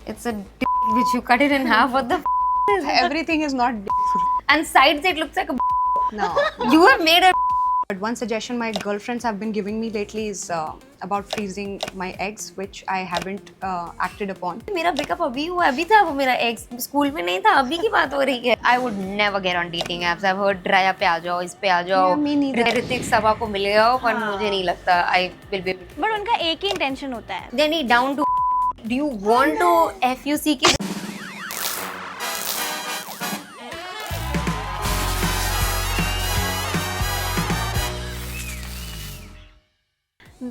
It's a dick which you cut it in half. What the is it? Everything is not And sides it looks like a no. You have made a But one suggestion my girlfriends have been giving me lately is about freezing my eggs, which I haven't acted upon. मेरा breakup अभी हुआ, अभी था वो मेरा x, school में नहीं था, अभी की बात हो रही है. I would never get on dating apps. I've heard ड्राया पे आ जाओ, इस पे आ जाओ. Yeah, me neither. ऋतिक सभा को मिल जाओ, पर मुझे नहीं लगता I will be. बट उनका एक ही इंटेंशन होता है. Then he down to. Do you want to FUCK?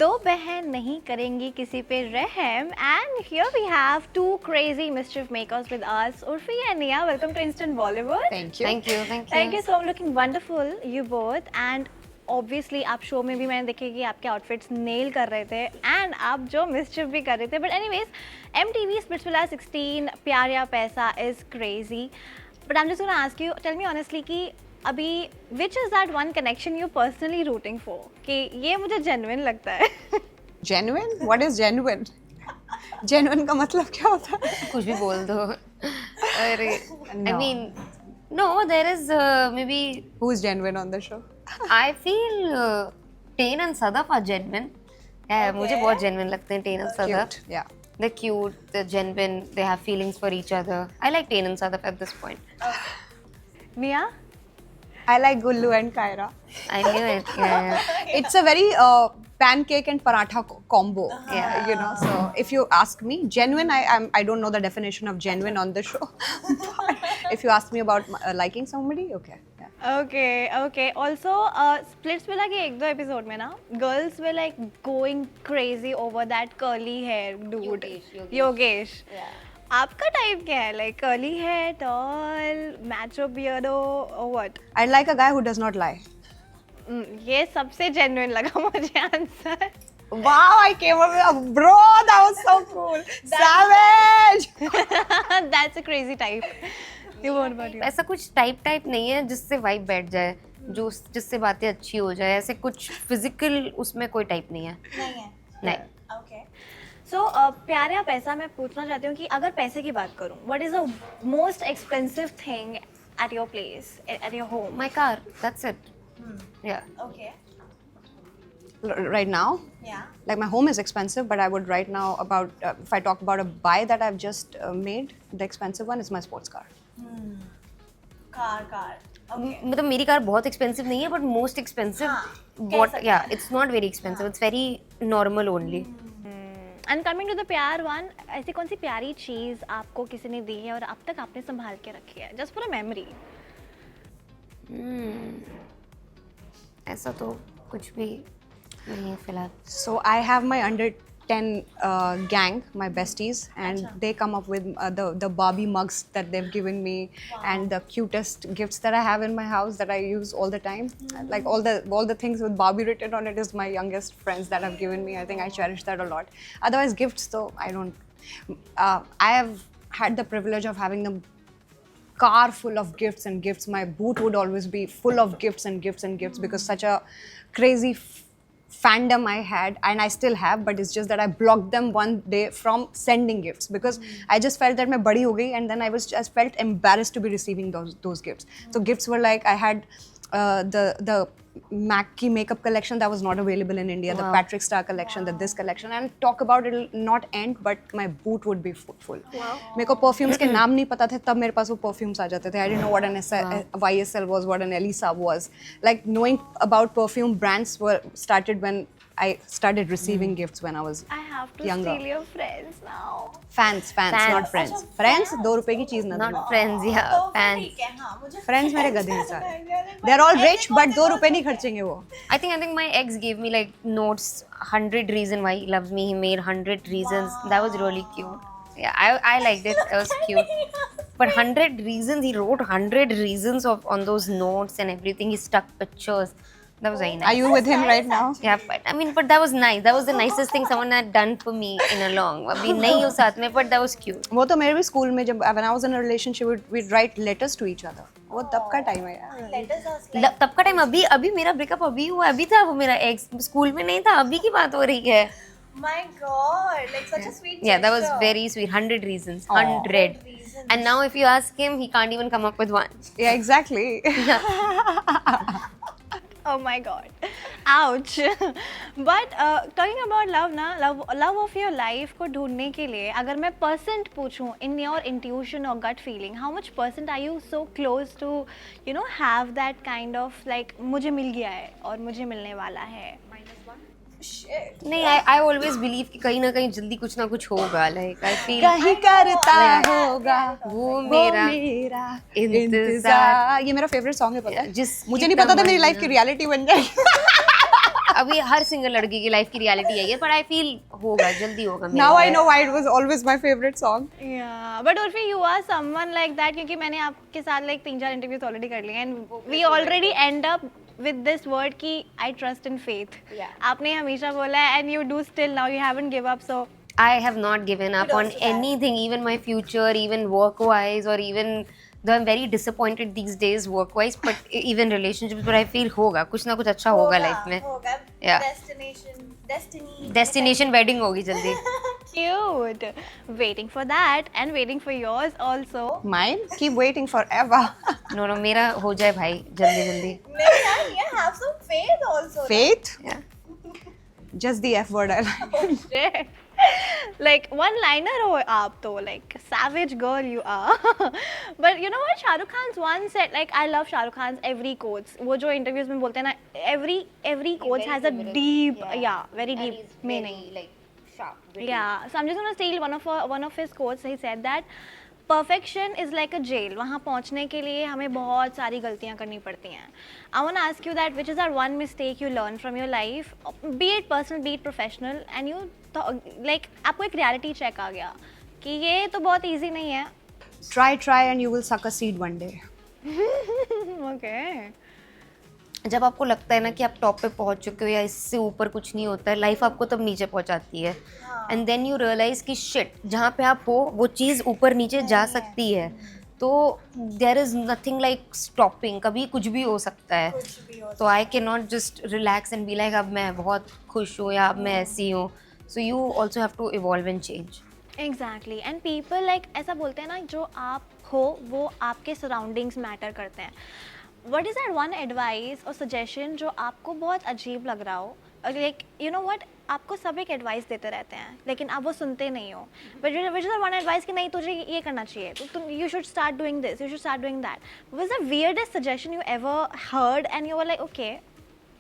दो बहन नहीं करेंगी किसी पे रहम and here we have two crazy mischief makers with us Urfi and Nia. Welcome to instant Bollywood. Thank you. Thank you so looking wonderful you both. And obviously आप show में भी मैंने देखे कि आपके आउटफिट्स नेल कर रहे थे एंड आप जो मिस्chief भी कर रहे थे. बट एनीवेज MTV स्प्लिट्सविला 16 प्यार या पैसा is crazy. But I am just gonna ask you, tell me honestly कि अभी which is that one connection you personally rooting for कि ये मुझे जेन्युइन लगता है. Genuine? What is genuine? Genuine का मतलब क्या होता है? कुछ भी बोल दो. अरे, I No. mean, no, there is maybe. Who is genuine on the show? I feel Tain and Sadaf are genuine. Yeah, मुझे बहुत genuine लगते हैं Tain and Sadaf. Cute. Yeah. They're cute, they're genuine, they have feelings for each other. I like Tain and Sadaf at this point. Mia? I like Gullu and Kaira. I knew it. Yeah. It's a very pancake and paratha combo. Yeah. You know. So if you ask me, genuine, I don't know the definition of genuine on the show. But if you ask me about liking somebody, okay. Yeah. Okay. Also, Splitsvilla के एक दो episode में ना girls were like going crazy over that curly hair dude. Yogesh. आपका type क्या है? Like curly hair, tall, macho beardo, or what? I like a guy who does not lie. ये सबसे genuine लगा मुझे answer. Wow, I came up with bro, that was so cool. Savage. That's a crazy type. You what about you? ऐसा कुछ type नहीं है जिससे vibe बैठ जाए, जो जिससे बातें अच्छी हो जाए. ऐसे कुछ फिजिकल उसमें कोई टाइप नहीं है. नहीं. Okay. So, प्यार या पैसा मैं पूछना चाहती हूँ कि अगर पैसे की बात करूँ, what is the most expensive thing at your place, at your home? My car, that's it. Yeah. Okay. Right now, Yeah. like my home is expensive, but I would right now about if I talk about a buy that I've just made, the expensive one is my sports car. Car. मतलब मेरी car बहुत expensive नहीं है, but most expensive what. Yeah it's not very expensive, it's very normal only. And coming to the प्यार one, ऐसी कौन सी प्यारी चीज़ आपको किसी ने दी है और अब तक आपने संभाल के रखी है, जस्ट फॉर अ मेमोरी? ऐसा तो कुछ भी नहीं है फिलहाल. So I have my under 10 gang, my besties, and they come up with the Barbie mugs that they've given me, and the cutest gifts that I have in my house that I use all the time. Like all the things with Barbie written on it is my youngest friends that have given me. I think I cherish that a lot. Otherwise, gifts though I don't. I have had the privilege of having the car full of gifts and gifts. My boot would always be full of gifts and gifts and gifts because such a crazy fandom I had, and I still have, but it's just that I blocked them one day from sending gifts because I just felt that मैं बड़ी हो गई, and then I felt embarrassed to be receiving those gifts. So gifts were like I had the MAC की makeup collection that was not available in India, the Patrick Star collection, the this collection, and talk about it'll not end, but my boot would be full. मेरे को perfumes के नाम नहीं पता थे, तब मेरे पास वो perfumes आ जाते थे. I didn't know what an YSL was, what an Elisa was. Like knowing about perfume brands started when I started receiving gifts when I was I have to younger. steal your friends now. Fans, not friends. Friends ₹2 की चीज ना not देना. Friends या fans. Friends मेरे गधे हैं सारे. They're all rich, but ₹2 नहीं खर्चेंगे वो. I think my ex gave me like notes, 100 reasons why he loves me. He made 100 reasons. That was really cute. Yeah, I liked it. It was cute. But 100 reasons, he wrote 100 reasons on those notes and everything. He stuck pictures. That was very nice. Are you with him right now? Yeah, but that was nice. That was the nicest thing someone had done for me in a long. अभी नहीं हो साथ में, but that was cute. वो तो मेरे भी school में जब when I was in a relationship we'd write letters to each other. वो तब का टाइम है यार. तब का टाइम. अभी मेरा ब्रेकअप अभी हुआ, अभी था वो मेरा एक्स, स्कूल में नहीं था, अभी की बात हो रही है. My God, like such a sweet Yeah, that was gesture. very sweet. 100 reasons. 100. reasons. And now if you ask him, he can't even come up with one. Yeah, exactly. Oh my God. Ouch. But talking about love ना, love of your life को ढूंढने के लिए अगर मैं percent पूछूं in your intuition or gut feeling, how much percent are you so close to, you know, have that kind of like मुझे मिल गया है और मुझे मिलने वाला है? Shit. नहीं, I always believe कि कहीं ना कहीं जल्दी कुछ ना कुछ होगा. Like I feel कहीं करता होगा वो वो मेरा मेरा इंतजार. इंतजार. ये मेरा फेवरेट सॉन्ग है, पता है? जिसकी मुझे नहीं पता था मेरी तमन्ना. लाइफ की रियलिटी बन जाएगी. अभी हर सिंगल लड़की की लाइफ की रियलिटी है ये, पर आई फील होगा, जल्दी होगा. मेरे Now I लिए. know why it was always my favorite song. Yeah, but Urfi, you are someone like that क्योंकि मैंने आपके साथ like 3-4 interviews already कर लिए and we already end up with this word कि I trust in faith. Yeah. आपने हमेशा बोला है and you do still now, you haven't give up, so I have not given up on Kudos to that. anything, even my future, even work-wise, or even though I'm very disappointed these days work-wise, but even relationships. But I feel होगा, कुछ ना कुछ अच्छा होगा life में. होगा. Yeah. Destiny. Destination wedding होगी जल्दी. cute. Waiting for that and waiting for yours also. Mine? Keep waiting forever. No, no, मेरा हो जाए भाई जल्दी जल्दी. Maybe yeah, have some faith also. Faith? Yeah. Just the F word I like. Like one liner हो आप तो like savage girl you are. But you know what Shahrukh Khan's once said, like I love Shahrukh Khan's every quotes. वो जो interviews में बोलते हैं ना, every quote has a deep, very deep meaning. Like sharp. Yeah, so I'm just gonna steal one of his quotes. He said that perfection is like a jail. वहाँ पहुँचने के लिए हमें बहुत सारी गलतियाँ करनी पड़ती हैं. I want to ask you that which is that one mistake you learn from your life, be it personal, be it professional, and you like आपको एक reality check आ गया कि ये तो बहुत easy नहीं है. Try and you will suck a seed one day. Okay. जब आपको लगता है ना कि आप टॉप पे पहुंच चुके हो या इससे ऊपर कुछ नहीं होता है, लाइफ आपको तब नीचे पहुंचाती है. एंड देन यू रियलाइज कि शिट, जहाँ पे आप हो वो चीज़ ऊपर नीचे जा सकती है. तो there is nothing like stopping. कभी कुछ भी हो सकता है. तो I can not just relax and be like अब मैं बहुत खुश हूँ या अब मैं ऐसी हूँ. So you also have to evolve and change. Exactly. And people like ऐसा बोलते हैं ना, जो आप हो वो आपके सराउंडिंग्स मैटर करते हैं. What is that one advice or suggestion जो आपको बहुत अजीब लग रहा हो? Like you know what, आपको सब एक एडवाइस देते रहते हैं लेकिन आप वो सुनते नहीं हो. But which is that one advice कि नहीं तुझे ये करना चाहिए, तो तुम you should start doing this, you should start doing that. What was the weirdest suggestion you ever heard and you were like okay,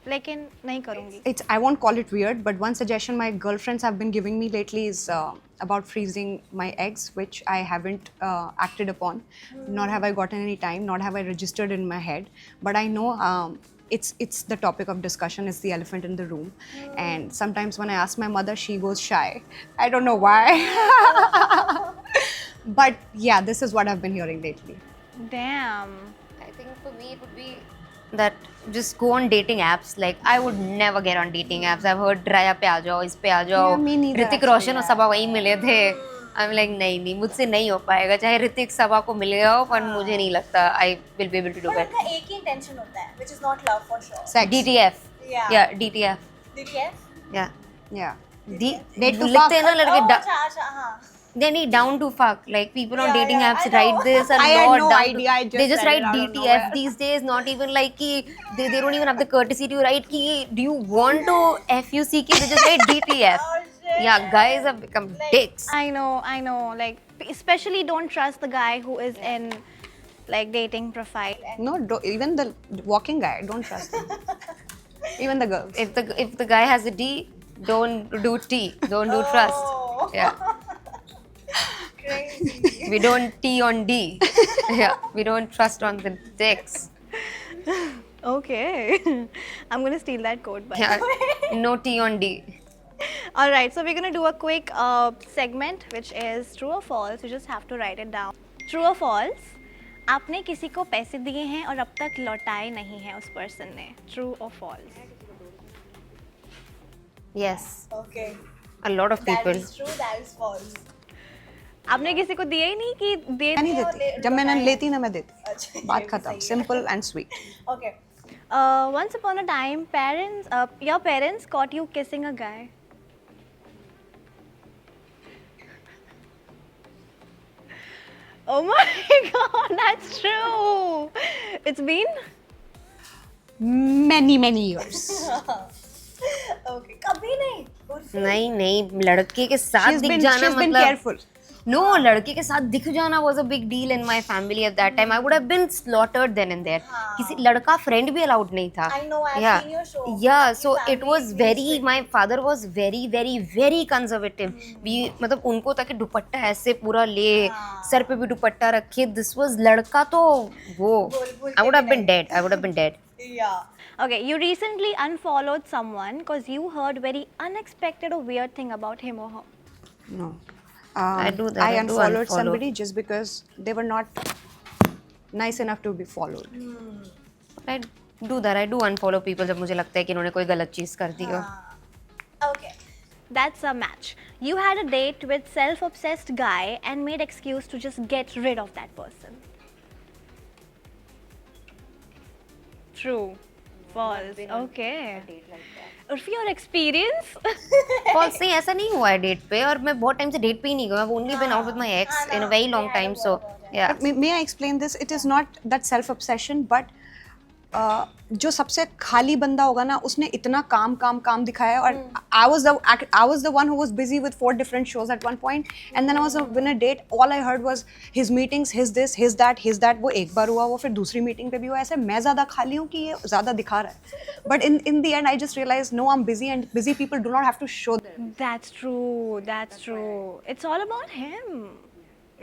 लेकिन नहीं करूँगी? It's, I won't call it weird, but one suggestion my girlfriends have been giving me lately is about freezing my eggs, which I haven't acted upon, nor have I gotten any time, nor have I registered in my head. But I know it's the topic of discussion, it's the elephant in the room. And sometimes when I ask my mother, she goes shy. I don't know why. But yeah, this is what I've been hearing lately. Damn. I think for me it would be that just go on dating apps. Like I would never get on dating apps. I've heard Raya पे आ जाओ, इस पे आ जाओ. Yeah, me neither, Hrithik Roshan और सबा वहीं मिले थे. I'm like नहीं मुझसे नहीं हो पाएगा. चाहे ऋतिक सबा को मिल गया हो, पर मुझे नहीं लगता I will be able to do But it. उनका एक ही intention होता है, which is not love for sure. Sex. DTF. Yeah. Yeah, DTF. DTF? Yeah. Yeah. Date to लिखते हैं ना Oh, लड़के. अच्छा, हाँ. They need down to fuck. Like people on Yeah, dating yeah, apps I know. write this and I had not no down idea, to, I just they just read write it out of DTF nowhere. these days. Not even like कि they don't even have the courtesy to write कि do you want to FUCK? They just write DTF. Oh, shit. Yeah, guys have become dicks. I know. Like especially don't trust the guy who is in like dating profile. No, even the walking guy, don't trust him. Even the girls. If the guy has a D, don't do T. Don't do Oh. trust. Yeah, Crazy. we don't T on D. Yeah, we don't trust on the dicks. Okay. I'm gonna steal that quote. But Yeah, no T on D. all right, so we're gonna do a quick segment which is true or false. You just have to write it down. True or false? आपने किसी को पैसे दिए हैं और अब तक लौटाए नहीं हैं उस पर्सन ने. True or false? Yes, Okay. a lot of That people. is true, that is false. आपने किसी को दिए ही नहीं कि दे मैं नहीं देती. जब मैंने लेती ना मैं देती. अच्छा, बात ये भी खत्म. सही है. Simple and sweet. Okay. Once upon a time, your parents caught you kissing a guy. Oh my god, that's true. It's been many years. Okay. कभी नहीं. नहीं लड़के के साथ she's दिख been जाना been मतलब careful. नो लड़के के साथ दिख जाना was a big deal in my family at that time I would have been slaughtered then and there किसी लड़का फ्रेंड भी अलाउड नहीं था I know, I've yeah seen your show. yeah आपकी so it family was is very strict. my father was very conservative भी मतलब उनको ताकि दुपट्टा ऐसे पूरा ले सर पे भी दुपट्टा रखे दिस वाज लड़का तो वो बोल आई वुड हैव के been dead I would have been dead Yeah. okay. You recently unfollowed someone because you heard very unexpected or weird thing about him or her. No. I do that. I I do unfollowed unfollow. somebody just because they were not nice enough to be followed. I do that I do unfollow people जब मुझे लगता है कि इन्होंने कोई गलत चीज कर दी हो Okay. That's a match. You had a date with self-obsessed guy and made excuse to just get rid of that person. True. False. Okay. Urfi, your experience? फॉल्स नहीं ऐसा नहीं हुआ है डेट पे और मैं बहुत टाइम से डेट पे ही नहीं गया I've only been out with my ex in a very long time so yeah But may I explain this? It is not that self-obsession, but जो सबसे खाली बंदा होगा ना उसने इतना काम दिखाया और I was the one who was busy with 4 different shows at one point and then I was in a date all I heard was his meetings his this his that वो एक बार हुआ वो फिर दूसरी मीटिंग पे भी हुआ ऐसे मैं ज़्यादा खाली हूँ कि ये ज़्यादा दिखा रहा है but in the end I just realized no I'm busy and busy people do not have to show them. That's true. That's true. It's all about him.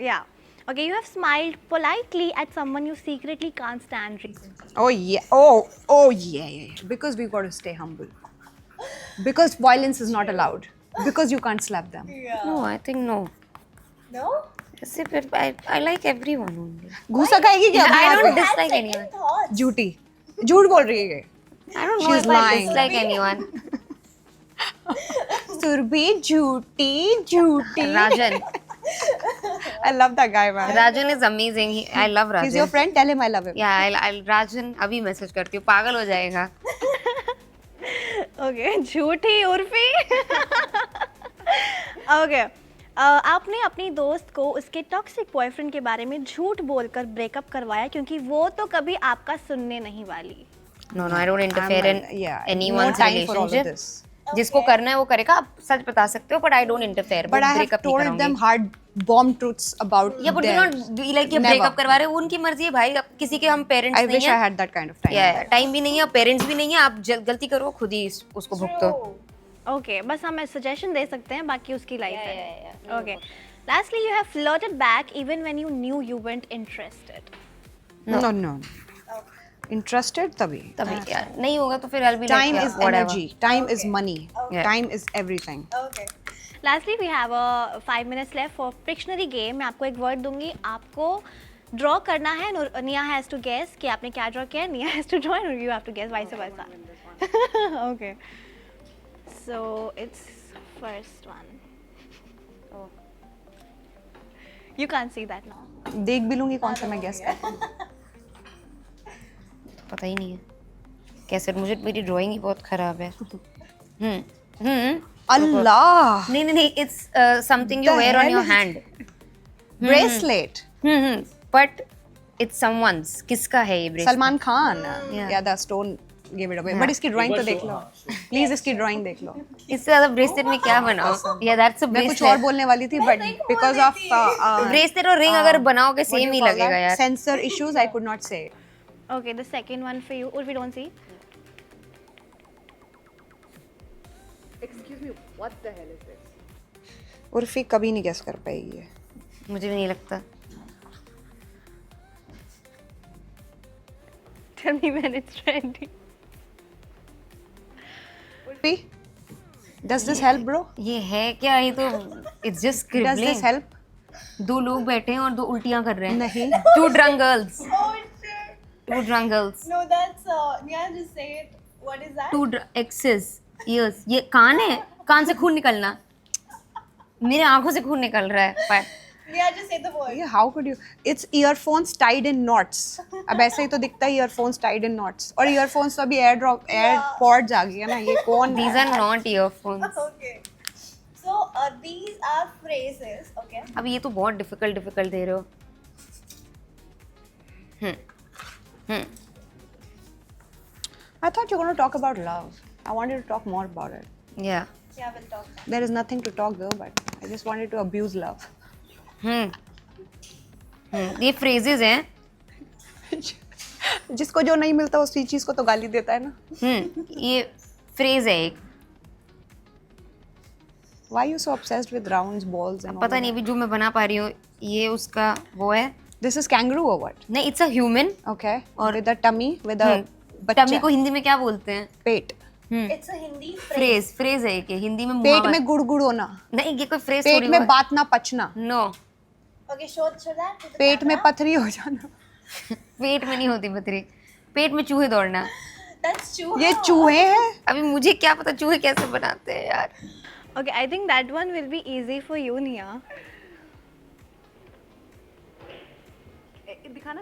Yeah. Okay, you have smiled politely at someone you secretly can't stand recently. Oh yeah. Because we've got to stay humble. Because violence is not allowed. Because you can't slap them. Yeah. no I think no No? ऐसे फिर I like everyone only घूसा खाएगी क्या? I अपने don't आप पे? dislike Second anyone thoughts. झूठी झूठ बोल रही है ये. I don't know She's if I lying. dislike anyone Surabhi झूठी. Rajan I love that guy, man. Rajan is amazing I love Rajan He's your friend. Tell him I love him. yeah I'll Rajan अभी message करती हूँ पागल हो जाएगा Okay, झूठी Urfi. Okay. आपने अपनी दोस्त को उसके टॉक्सिक बॉयफ्रेंड के बारे में झूठ बोलकर ब्रेकअप करवाया क्योंकि वो तो कभी आपका सुनने नहीं वाली. no I don't interfere in Yeah. anyone's No time for all of relationship this. जिसको करना है वो करेगा आप सच बता सकते हो but I don't interfere But I have breakup नहीं told कराऊंगी them hard bomb truths about yeah but do them. not be like ये Never. ब्रेकअप करवा रहे हो उनकी मर्जी है भाई अब किसी के हम पेरेंट्स I नहीं wish I है had that kind of time. Time भी नहीं है पेरेंट्स भी नहीं है आप गलती करो खुद ही उसको भुगतो True. Okay, बस हम सजेशन दे सकते हैं बाकी उसकी लाइफ है. Okay. Lastly, you have flirted back even when you knew you weren't interested. No. Interested तभी. तभी यार नहीं होगा तो फिर I'll be Time like is yeah, whatever. energy. Time is money. Yeah. Time is everything. Okay. Lastly, we have 5 minutes left for Pictionary game. मैं आपको एक वर्ड दूंगी, आपको ड्रॉ करना है. Nia has to guess कि आपने क्या ड्रॉ किया. Nia has to draw and you have to guess vice versa. Okay. So it's first one. Oh. You can't see that now. देख भी लूंगी कौन सा मैं guess करती हूँ. पता ही नहीं है कैसे मुझे मेरी ड्राइंग ही बहुत खराब है Allah. नहीं it's something you The wear on hell your is- hand Bracelet. but it's someone's किसका है ये bracelet Salman Khan. Yeah. Yeah, the stone gave it away. But इसकी drawing तो देख लो. Please इसकी drawing देख लो. इससे ज्यादा ब्रेसलेट में क्या बनाओ yeah that's a मैं कुछ और bracelet बोलने वाली थी but because of ब्रेसलेट और रिंग अगर बनाओगे what do same you he call लगेगा that? यार Censor issues I could not say. Okay, the second one for you. Urvi, don't see. Urfi कभी नहीं guess कर पाएगी ये. मुझे भी नहीं लगता Tell me when it's ready. Urfi, does this help, bro? ये है क्या ये तो it's just Does scribbling this help? दो लोग बैठे हैं और दो उल्टियां कर रहे हैं नहीं. two drunk girls Oh shit. two drunk girls No, that's Nia, just say it. What is that? two exes ears ये कान है कान से खून निकलना मेरे आंखों से खून निकल रहा है पर Nia, just say the word. Yeah, how could you? It's earphones tied in knots. अब ऐसे ही तो दिखता है earphones tied in knots. और earphones तो अभी AirPods आ गई है ना ये कौन? these are not earphones Okay. So these are phrases. Okay. अब ये तो बहुत difficult दे रहे हो I thought you were going to talk about love. I wanted to talk more about it. Yeah. Yeah, we'll talk. There is nothing to talk though, but I just wanted to abuse love. ये phrases हैं. जिसको जो नहीं मिलता उसी चीज को तो गाली देता है ना. ये phrase है एक. Why are you so obsessed with rounds, balls and all पता that? नहीं अभी जो मैं बना पा रही हूँ ये उसका वो है. This is kangaroo or what? नहीं, it's a human. Okay. और- with a tummy, with a बच्चा. टमी को हिंदी में क्या बोलते हैं? पेट. It's a Hindi phrase. Phrase है कि हिंदी में पेट मुहावरा. में गुड़गुड़ होना. नहीं, ये कोई फ्रेज पेट थोड़ी में है. बात ना पचना. No, Okay, show that to the पेट में camera. पथरी हो जाना. पेट में नहीं होती पथरी. पेट में चूहे दौड़ना. That's true. ये चूहे हैं. अभी मुझे क्या पता चूहे कैसे बनाते हैं यार. Okay, I think that one will be easy for you, Nia. दिखाना.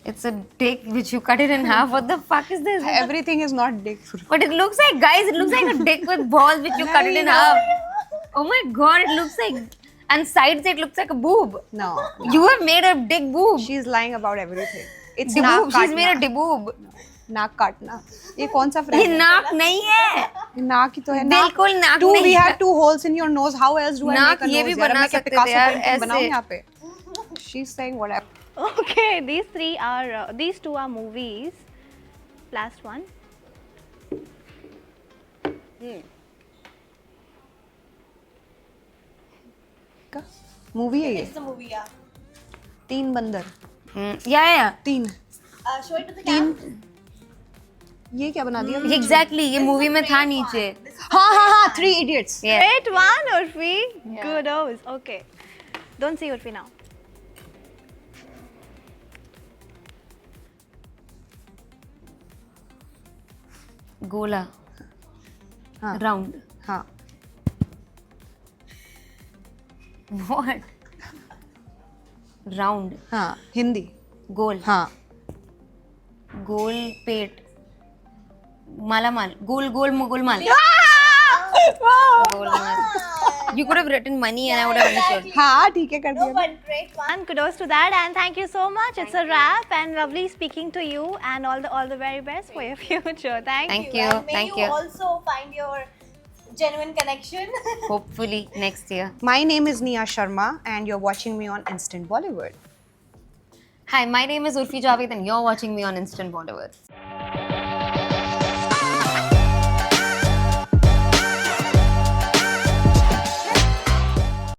It's a dick which you cut it in half. What the fuck is this? Everything is not dick. But it looks like, guys, it looks like a dick with balls which you cut it in half. Oh my god, it looks like, and sides it looks like a boob. No. You have made a dick boob. She's lying about everything. It's Deboob. नाक She's made a काटना. deboob. नाक काटना. ये कौन सा ये phrase है? नाक नहीं है. नाक ही तो है. बिल्कुल नाक Two, नहीं we है. had 2 holes in your nose. How else do I नाक make a ये nose? भी यार? बना मैं क्या सकते थे Picasso यार, painting बनाऊं ऐसे. यहाँ पे? She's saying whatever. Okay, these two are movies. Last one. Movie है ये. It's the movie, yeah. 3 बंदर. या 3. Show it to the camera. ये क्या बना दिया? एग्जैक्टली ये मूवी में था नीचे. हाँ 3 idiots. Yeah. Great one, Urfi. Kudos. Okay. Don't see Urfi now. गोला. हाँ. राउंड. हाँ. What? राउंड. हाँ. हिंदी. गोल. हाँ. गोल पेट. मालामाल. गोल गोल Golmaal. Golmaal. You could have written money and I would have understood. हाँ ठीक है कर No, दिया. but great one. And kudos to that, and thank you so much. It's a wrap, and lovely speaking to you, and all the very best for your future. Thank you. And may Thank you you. also find your genuine connection. Hopefully next year. My name is Nia Sharma and you're watching me on Instant Bollywood. Hi, my name is Urfi Javed and you're watching me on Instant Bollywood.